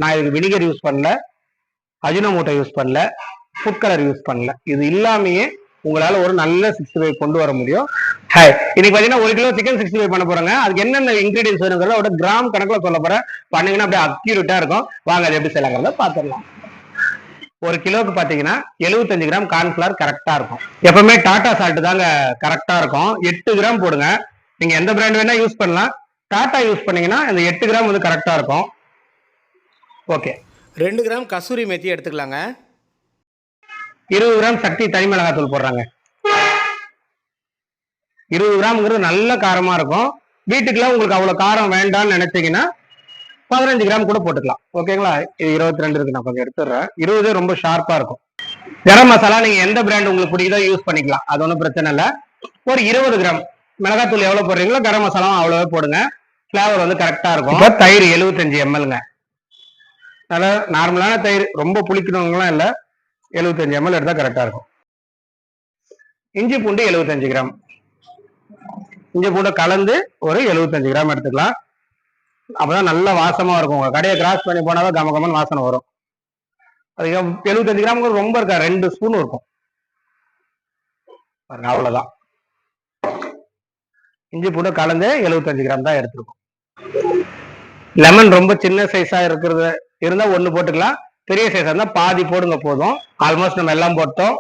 நான் இதுக்கு vinegar use பண்ணல, அஜினோமோட்டோ யூஸ் பண்ணல, ஃபுட் கலர் யூஸ் பண்ணல. இது இல்லாமையே உங்களால ஒரு நல்ல 65 கொண்டு வர முடியும். ஹாய், இன்னைக்கு பாத்தீங்கன்னா 1 கிலோ சிக்கன் 65 பண்ண போறாங்க. அதுக்கு என்னென்ன இன்கிரீடியன்ஸ் வேணுங்கிறத ஒரு கிராம் கணக்குல சொல்ல போறேன். பண்ணீங்கன்னா அப்படியே அக்யூரேட்டா இருக்கும். வாங்க அது எப்படி செய்யலாங்கிறத பாத்துடலாம். 1 கிலோக்கு பாத்தீங்கன்னா 75 கிராம் கார்ன்ஃபிளவர் கரெக்டா இருக்கும். எப்பவுமே டாடா சால்ட் தாங்க கரெக்டா இருக்கும். 8 கிராம் போடுங்க. நீங்க எந்த பிராண்ட் வேணா யூஸ் பண்ணலாம். டாடா யூஸ் பண்ணீங்கன்னா இந்த 8 கிராம் வந்து கரெக்டா இருக்கும். ஓகே, 2 கிராம் கசூரி மெத்தி எடுத்துக்கலாங்க. 20 கிராம் சக்தி தனி மிளகாத்தூள் போடுறாங்க. 20 கிராம்ங்கிறது நல்ல காரமா இருக்கும். வீட்டுக்குள்ள உங்களுக்கு அவ்வளவு காரம் வேண்டாம்னு நினைச்சீங்கன்னா 15 கிராம் கூட போட்டுக்கலாம். ஓகேங்களா? இது 22 இருக்கு, நான் கொஞ்சம் எடுத்துடுறேன். 20 ரொம்ப ஷார்ப்பா இருக்கும். கரம் மசாலா நீங்க எந்த பிராண்ட் உங்களுக்கு பிடிக்குதோ யூஸ் பண்ணிக்கலாம், அது ஒன்றும் பிரச்சனை இல்லை. ஒரு 20 கிராம் மிளகாத்தூள் எவ்வளவு போடுறீங்களோ கரம் மசாலாவும் அவ்வளவே போடுங்க. ஃபிளேவர் வந்து கரெக்டா இருக்கும். இப்போ தயிர் 75 mlங்க. அதனால நார்மலான தயிர், ரொம்ப புளிக்கணுங்கலாம் இல்லை, 75 ml எடுத்தா கரெக்டா இருக்கும். இஞ்சி பூண்டு 75 கிராம். இஞ்சி பூண்டு கலந்து ஒரு 75 கிராம் எடுத்துக்கலாம். அப்பதான் நல்ல வாசமா இருக்கும். உங்க கடையை கிராஸ் பண்ணி போனாதான் கமகமன்னு வாசனை வரும். அதுக்கு 75 கிராம் ரொம்ப இருக்கா, 2 ஸ்பூன் இருக்கும். அவ்வளவுதான். இஞ்சி பூண்டு கலந்து 75 கிராம் தான் எடுத்துருக்கோம். லெமன் ரொம்ப சின்ன சைஸா இருக்கிறது இருந்தா 1 போட்டுக்கலாம். பெரிய சைஸா இருந்தா பாதி போடுங்க போதும். ஆல்மோஸ்ட் நம்ம எல்லாம் போட்டோம்.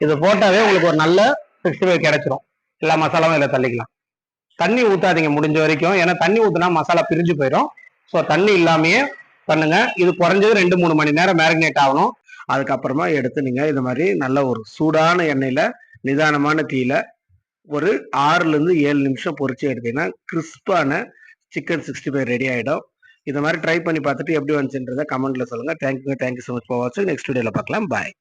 இது போட்டாவே உங்களுக்கு ஒரு நல்ல 65 கிடைச்சிரும். எல்லா மசாலாவும் இதில் தள்ளிக்கலாம். தண்ணி ஊத்தாதீங்க முடிஞ்ச வரைக்கும், ஏன்னா தண்ணி ஊத்துனா மசாலா பிரிஞ்சு போயிடும். ஸோ தண்ணி இல்லாமையே பண்ணுங்க. இது குறைஞ்சது 2-3 மணி நேரம் மேரினேட் ஆகணும். அதுக்கப்புறமா எடுத்து நீங்க இது மாதிரி நல்ல ஒரு சூடான எண்ணெயில நிதானமான தீயில ஒரு 6-7 நிமிஷம் பொரிச்சு எடுத்தீங்கன்னா கிறிஸ்பான சிக்கன் 65 ரெடி ஆயிடும். இந்த மாதிரி ட்ரை பண்ணி பார்த்துட்டு எப்படி வந்துச்சுன்றதை கமெண்ட்ல சொல்லுங்க. தேங்க்யூ ஸோ மச் ஃபார் வாட்சிங். நெக்ஸ்ட் வீடியோல பார்க்கலாம். பாய்.